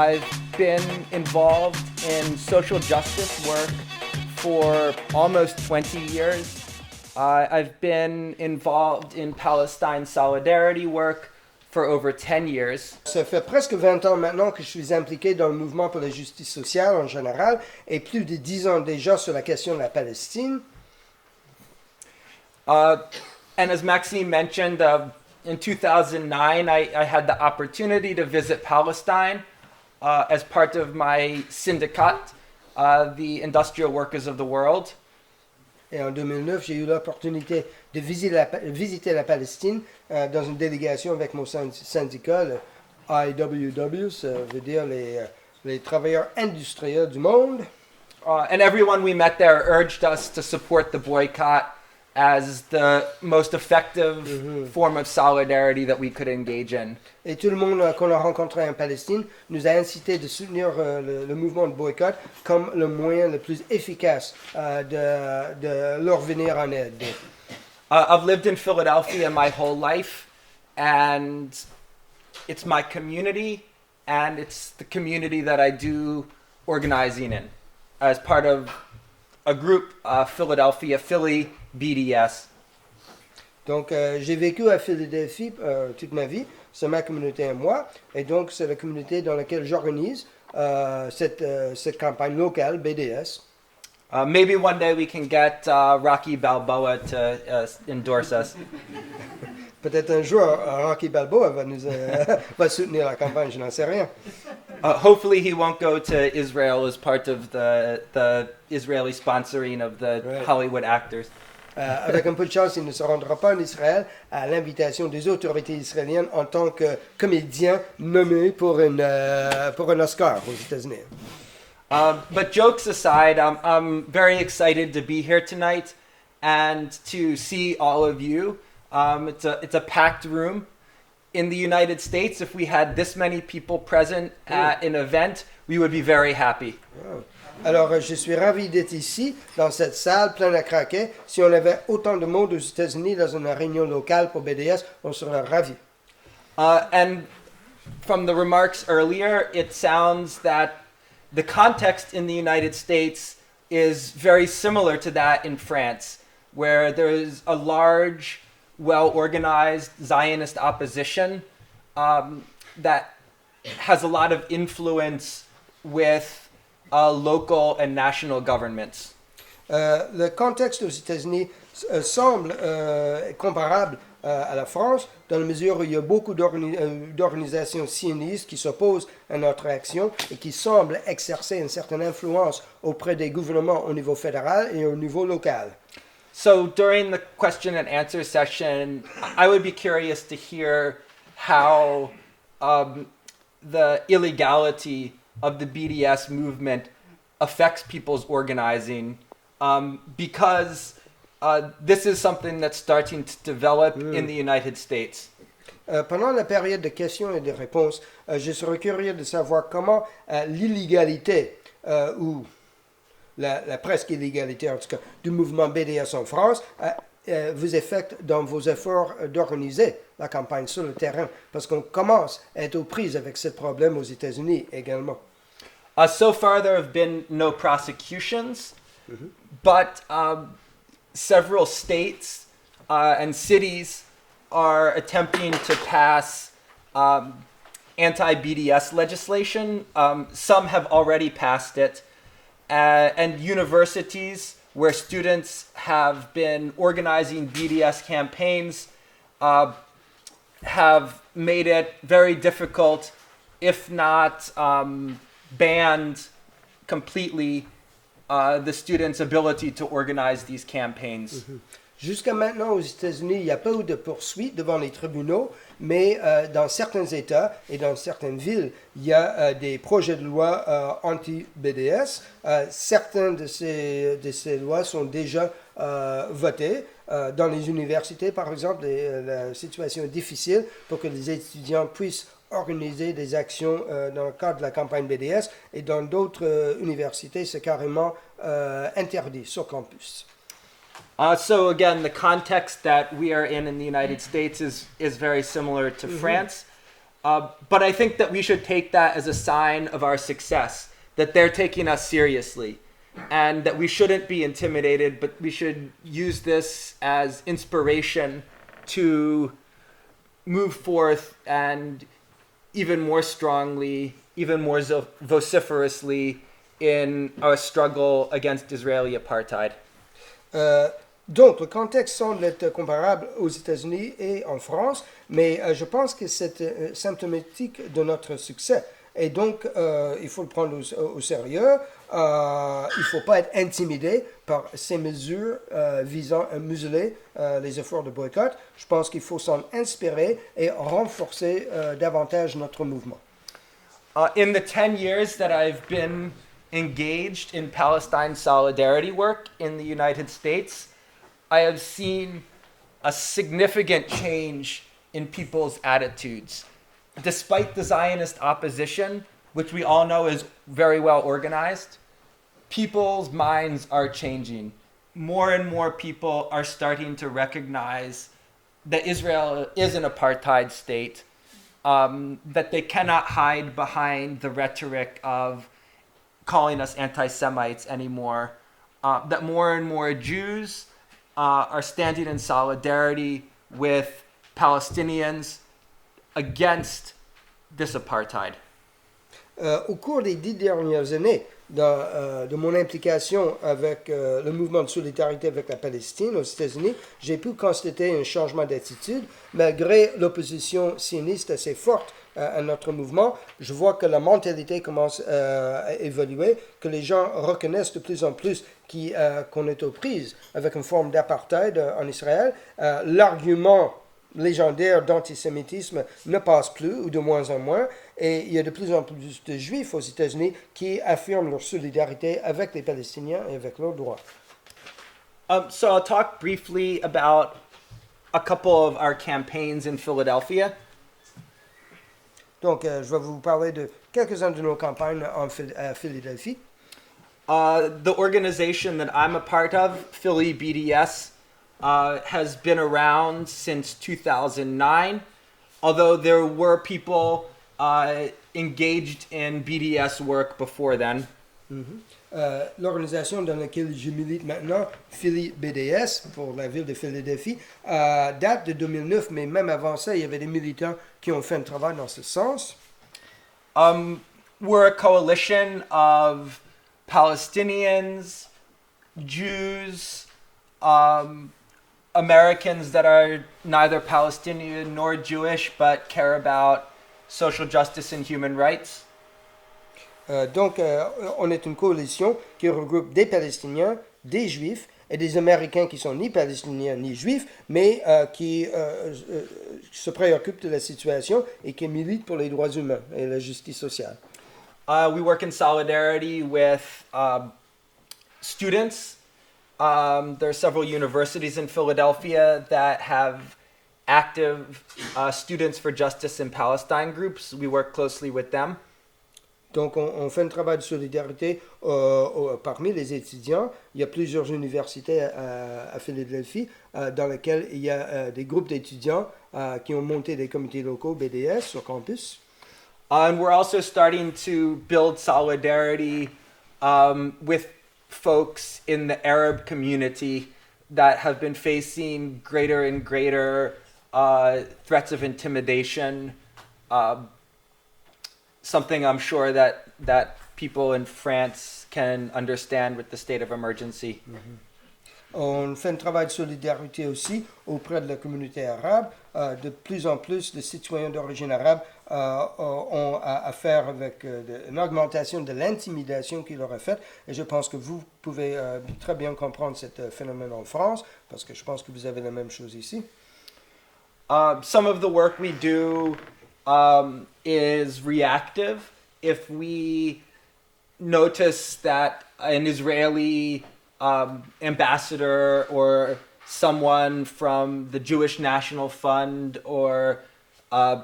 I've been involved in social justice work for almost 20 years. I've been involved in Palestine solidarity work for over 10 years. Ça fait presque 20 ans maintenant que je suis impliqué dans le mouvement pour la justice sociale en général et plus de 10 ans déjà sur la question de la Palestine. And as Maxime mentioned, in 2009, I had the opportunity to visit Palestine as part of my syndicat, the Industrial Workers of the World. Et en 2009, j'ai eu l'opportunité de visiter la Palestine dans une délégation avec mon syndicat, le IWW, ça veut dire les travailleurs industriels du monde. And everyone we met there urged us to support the boycott as the most effective form of solidarity that we could engage in. Et tout le monde qu'on a rencontré en Palestine nous a incité de soutenir le mouvement de boycott comme le moyen le plus efficace de leur venir en aide. I've lived in Philadelphie my whole life, and it's my community, and it's the community that I do organizing in as part of a group, Philadelphia, Philly BDS. Donc, j'ai vécu à Philadelphie toute ma vie, c'est ma communauté et moi, et donc c'est la communauté dans laquelle j'organise cette campagne locale, BDS. Maybe one day we can get Rocky Balboa to endorse us. Peut-être un jour, Rocky Balboa va soutenir la campagne, je n'en sais rien. Hopefully he won't go to Israel as part of the Israeli sponsoring of the Hollywood actors. Avec un peu de chance, il ne se rendra pas en Israël à l'invitation des autorités israéliennes en tant que comédien nommé pour un Oscar aux États-Unis. But jokes aside, I'm very excited to be here tonight and to see all of you. It's a packed room. In the United States, if we had this many people present at an event, we would be very happy. Wow. Alors, je suis ravi d'être ici, dans cette salle pleine à craquer. Si on avait autant de monde aux États-Unis dans une réunion locale pour BDS, on serait ravis. And from the remarks earlier, it sounds that the context in the United States is very similar to that in France, where there is a large, well-organized Zionist opposition that has a lot of influence with local and national governments. Le contexte aux États-Unis semble comparable à la France, dans la mesure où il y a beaucoup d'organisations sionistes qui s'opposent à notre action et qui semblent exercer une certaine influence auprès des gouvernements au niveau fédéral et au niveau local. So during the question and answer session, I would be curious to hear how the illegality of the BDS movement affects people's organizing, because this is something that's starting to develop in the United States. Pendant la période de questions et de réponses, je serais curieux de savoir comment l'illégalité ou la presque illégalité en tout cas du mouvement BDS en France vous affecte dans vos efforts d'organiser la campagne sur le terrain, parce qu'on commence à être aux prises avec ce problème aux États-Unis également. So far there have been no prosecutions, but several states and cities are attempting to pass anti-BDS legislation. Some have already passed it, and universities where students have been organizing BDS campaigns have made it very difficult, if not banned completely, the students' ability to organize these campaigns. Jusqu'à maintenant, aux États-Unis, il n'y a pas eu de poursuites devant les tribunaux, mais dans certains États et dans certaines villes, il y a des projets de loi anti-BDS. Certaines de ces lois sont déjà votées. Dans les universités, par exemple, la situation est difficile pour que les étudiants puissent organiser des actions dans le cadre de la campagne BDS, et dans d'autres universités, c'est carrément interdit sur campus. So again, the context that we are in the United States is very similar to France. But I think that we should take that as a sign of our success, that they're taking us seriously, and that we shouldn't be intimidated, but we should use this as inspiration to move forth and even more strongly, even more vociferously in our struggle against Israeli apartheid. Donc, le contexte semble être comparable aux États-Unis et en France, mais je pense que c'est symptomatique de notre succès. Et donc, il faut le prendre au sérieux. Il ne faut pas être intimidé par ces mesures visant à museler les efforts de boycott. Je pense qu'il faut s'en inspirer et renforcer davantage notre mouvement. In the 10 years that I've been engaged in Palestine solidarity work in the United States, I have seen a significant change in people's attitudes. Despite the Zionist opposition, which we all know is very well organized, people's minds are changing. More and more people are starting to recognize that Israel is an apartheid state, that they cannot hide behind the rhetoric of calling us anti-Semites anymore, that more and more Jews are standing in solidarity with Palestinians against this apartheid. Au cours des 10 dernières années, de mon implication avec le mouvement de solidarité avec la Palestine aux États-Unis, j'ai pu constater un changement d'attitude. Malgré l'opposition sioniste assez forte à notre mouvement, je vois que la mentalité commence à évoluer, que les gens reconnaissent de plus en plus qu'on est aux prises avec une forme d'apartheid en Israël. L'argument légendaire d'antisémitisme ne passe plus, ou de moins en moins, et il y a de plus en plus de Juifs aux États-Unis qui affirment leur solidarité avec les Palestiniens et avec leurs droits. So I'll talk briefly about a couple of our campaigns in Philadelphia. Donc, je vais vous parler de quelques-unes de nos campagnes à Philadelphie. The organization that I'm a part of, Philly BDS, has been around since 2009, although there were people engaged in BDS work before then. L'organisation dans laquelle je milite maintenant, Philly BDS, pour la ville de Philadelphie, date de 2009, mais même avant ça, il y avait des militants qui ont fait un travail dans ce sens. We're a coalition of Palestinians, Jews, Americans that are neither Palestinian nor Jewish but care about social justice and human rights. Donc, on est une coalition qui regroupe des Palestiniens, des Juifs et des Américains qui sont ni Palestiniens ni Juifs, mais qui se préoccupent de la situation et qui militent pour les droits humains et la justice sociale. We work in solidarity with students. There are several universities in Philadelphia that have active Students for Justice in Palestine groups. We work closely with them. Donc, on fait un travail de solidarité parmi les étudiants. Il y a plusieurs universités à Philadelphie dans lesquelles il y a des groupes d'étudiants qui ont monté des comités locaux BDS sur campus. And we're also starting to build solidarity with folks in the Arab community that have been facing greater and greater threats of intimidation. Something I'm sure that people in France can understand with the state of emergency. On fait un travail de solidarité aussi auprès de la communauté arabe. De plus en plus de citoyens d'origine arabe ont à faire avec une augmentation de l'intimidation qui leur est faite. Et je pense que vous pouvez très bien comprendre ce phénomène en France, parce que je pense que vous avez la même chose ici. Some of the work we do is reactive. If we notice that an Israeli ambassador or someone from the Jewish National Fund or an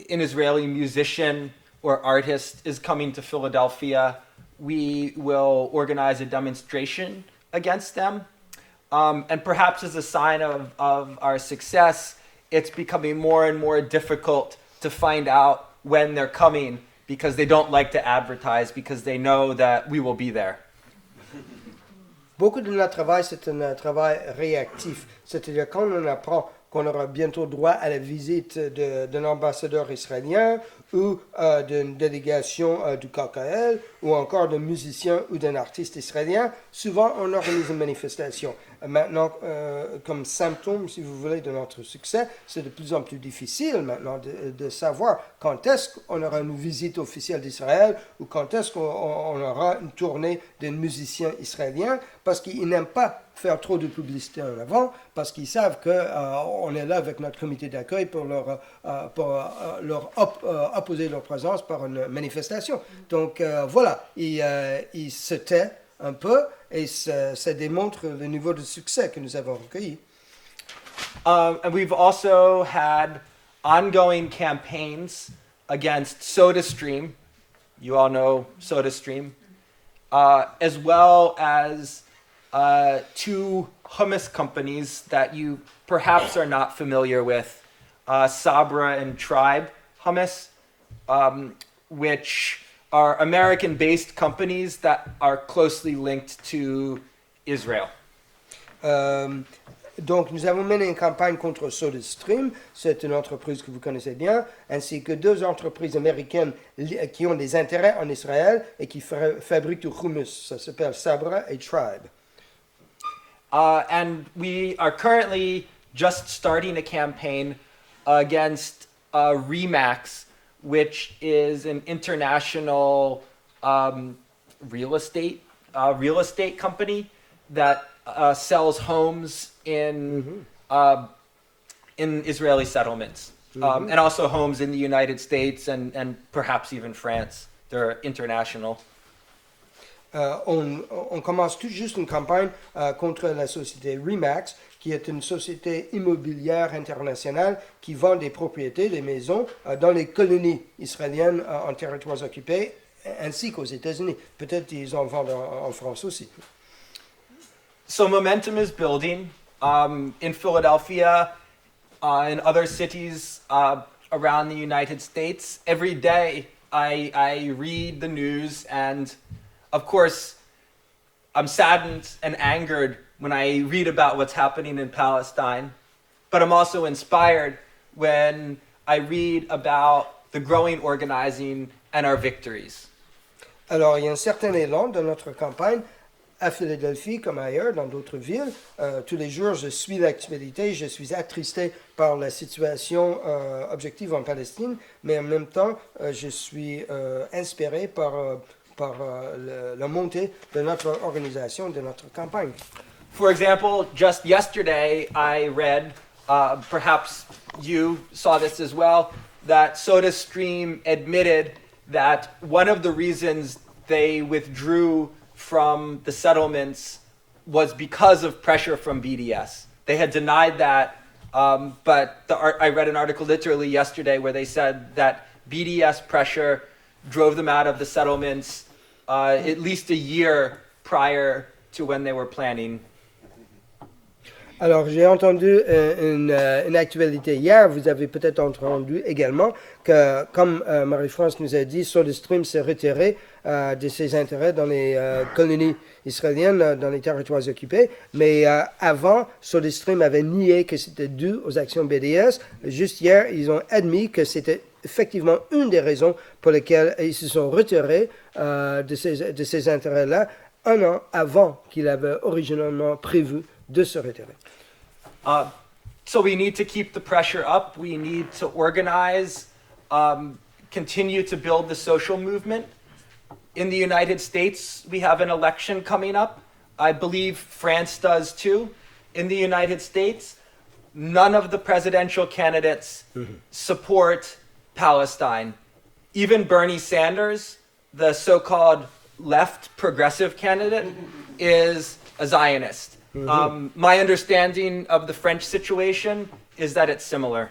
Israeli musician or artist is coming to Philadelphia, we will organize a demonstration against them. And perhaps as a sign of our success, it's becoming more and more difficult to find out when they're coming because they don't like to advertise because they know that we will be there. Beaucoup de notre travail, c'est un travail réactif. C'est-à-dire quand on apprend qu'on aura bientôt droit à la visite d'un ambassadeur israélien ou d'une délégation du KKL ou encore d'un musicien ou d'un artiste israélien, souvent on organise une manifestation. Maintenant, comme symptôme, si vous voulez, de notre succès, c'est de plus en plus difficile maintenant de savoir quand est-ce qu'on aura une visite officielle d'Israël ou quand est-ce qu'on aura une tournée d'un musicien israélien, parce qu'ils n'aiment pas faire trop de publicité en avant, parce qu'ils savent qu'on est là avec notre comité d'accueil pour leur opposer leur présence par une manifestation. Donc voilà, ils se tait un peu et ça démontre le niveau de succès que nous avons recueilli. And we've also had ongoing campaigns against SodaStream. You all know SodaStream. As well as two hummus companies that you perhaps are not familiar with, Sabra and Tribe Hummus, which are American-based companies that are closely linked to Israel. Donc, nous avons mené une campagne contre SodaStream, c'est une entreprise que vous connaissez bien, ainsi que deux entreprises américaines qui ont des intérêts en Israël et qui fabriquent du hummus. Ça s'appelle Sabra et Tribe. And we are currently just starting a campaign against Remax, which is an international real estate company that sells homes in Israeli settlements, and also homes in the United States and perhaps even France. They're international. On commence tout juste une campagne contre la société Remax, qui est une société immobilière internationale qui vend des propriétés, des maisons, dans les colonies israéliennes en territoires occupés, ainsi qu'aux États-Unis. Peut-être qu'ils en vendent en France aussi. So momentum is building in Philadelphia, in other cities around the United States. Every day I read the news, and of course I'm saddened and angered when I read about what's happening in Palestine, but I'm also inspired when I read about the growing organizing and our victories. Alors, il y a un certain élan dans notre campagne à Philadelphie comme ailleurs, dans d'autres villes. Tous les jours, je suis l'actualité, je suis attristé par la situation objective en Palestine, mais en même temps, je suis inspiré par la montée de notre organisation, de notre campagne. For example, just yesterday I read, perhaps you saw this as well, that SodaStream admitted that one of the reasons they withdrew from the settlements was because of pressure from BDS. They had denied that, but I read an article literally yesterday where they said that BDS pressure drove them out of the settlements at least a year prior to when they were planning. Alors, j'ai entendu une actualité hier, vous avez peut-être entendu également que, comme Marie-France nous a dit, SodaStream s'est retiré de ses intérêts dans les colonies israéliennes, dans les territoires occupés, mais avant, SodaStream avait nié que c'était dû aux actions BDS. Juste hier, ils ont admis que c'était effectivement une des raisons pour lesquelles ils se sont retirés de ces intérêts-là, un an avant qu'ils avaient originalement prévu de se retirer. So we need to keep the pressure up. We need to organize, continue to build the social movement. In the United States, we have an election coming up. I believe France does too. In the United States, none of the presidential candidates support Palestine. Even Bernie Sanders, the so-called left progressive candidate, is a Zionist. My understanding of the French situation is that it's similar.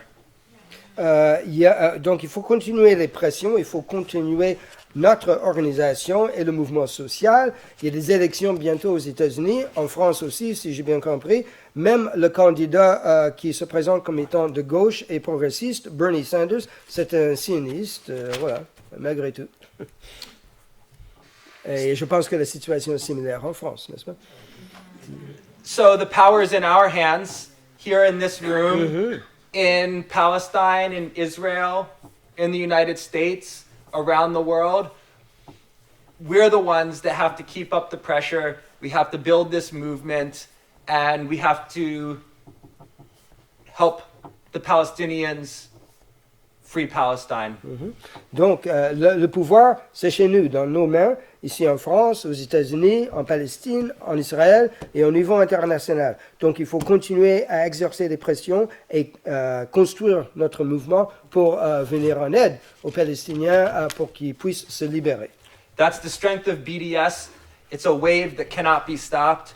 Donc il faut continuer les pressions, il faut continuer notre organisation et le mouvement social. Il y a des élections bientôt aux États-Unis, en France aussi, si j'ai bien compris, Même le candidat qui se présente comme étant de gauche et progressiste, Bernie Sanders, c'est un sioniste, voilà, malgré tout. Et je pense que la situation est similaire en France, n'est-ce pas? So the power is in our hands, here in this room, in Palestine, in Israel, in the United States, around the world. We're the ones that have to keep up the pressure. We have to build this movement, and we have to help the Palestinians free Palestine. Donc, le pouvoir, c'est chez nous, dans nos mains, ici en France, aux États-Unis, en Palestine, en Israël et au niveau international. Donc, il faut continuer à exercer des pressions et construire notre mouvement pour venir en aide aux Palestiniens pour qu'ils puissent se libérer. That's the strength of BDS. It's a wave that cannot be stopped.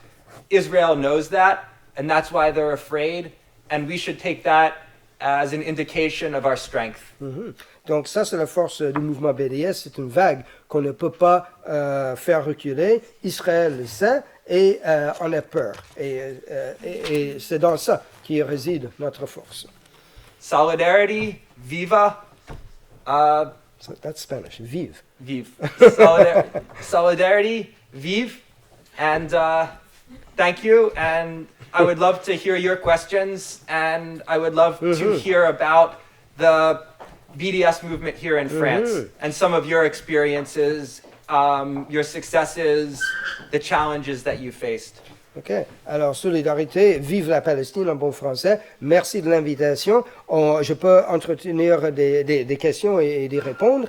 Israel knows that, and that's why they're afraid, and we should take that as an indication of our strength. Donc ça, c'est la force du mouvement BDS. C'est une vague qu'on ne peut pas faire reculer. Israël le sait et on a peur. Et c'est dans ça qui réside notre force. Solidarity, viva. So that's Spanish. Vive. Vive. Solidarity, vive. And thank you. And I would love to hear your questions. And I would love to hear about the BDS movement here in France and some of your experiences, your successes, the challenges that you faced. OK. Alors, solidarité, vive la Palestine en bon français. Merci de l'invitation. Je peux entretenir des questions et d'y répondre.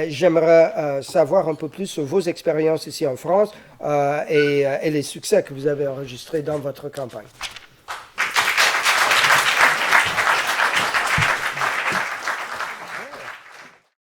J'aimerais savoir un peu plus sur vos expériences ici en France et les succès que vous avez enregistrés dans votre campagne.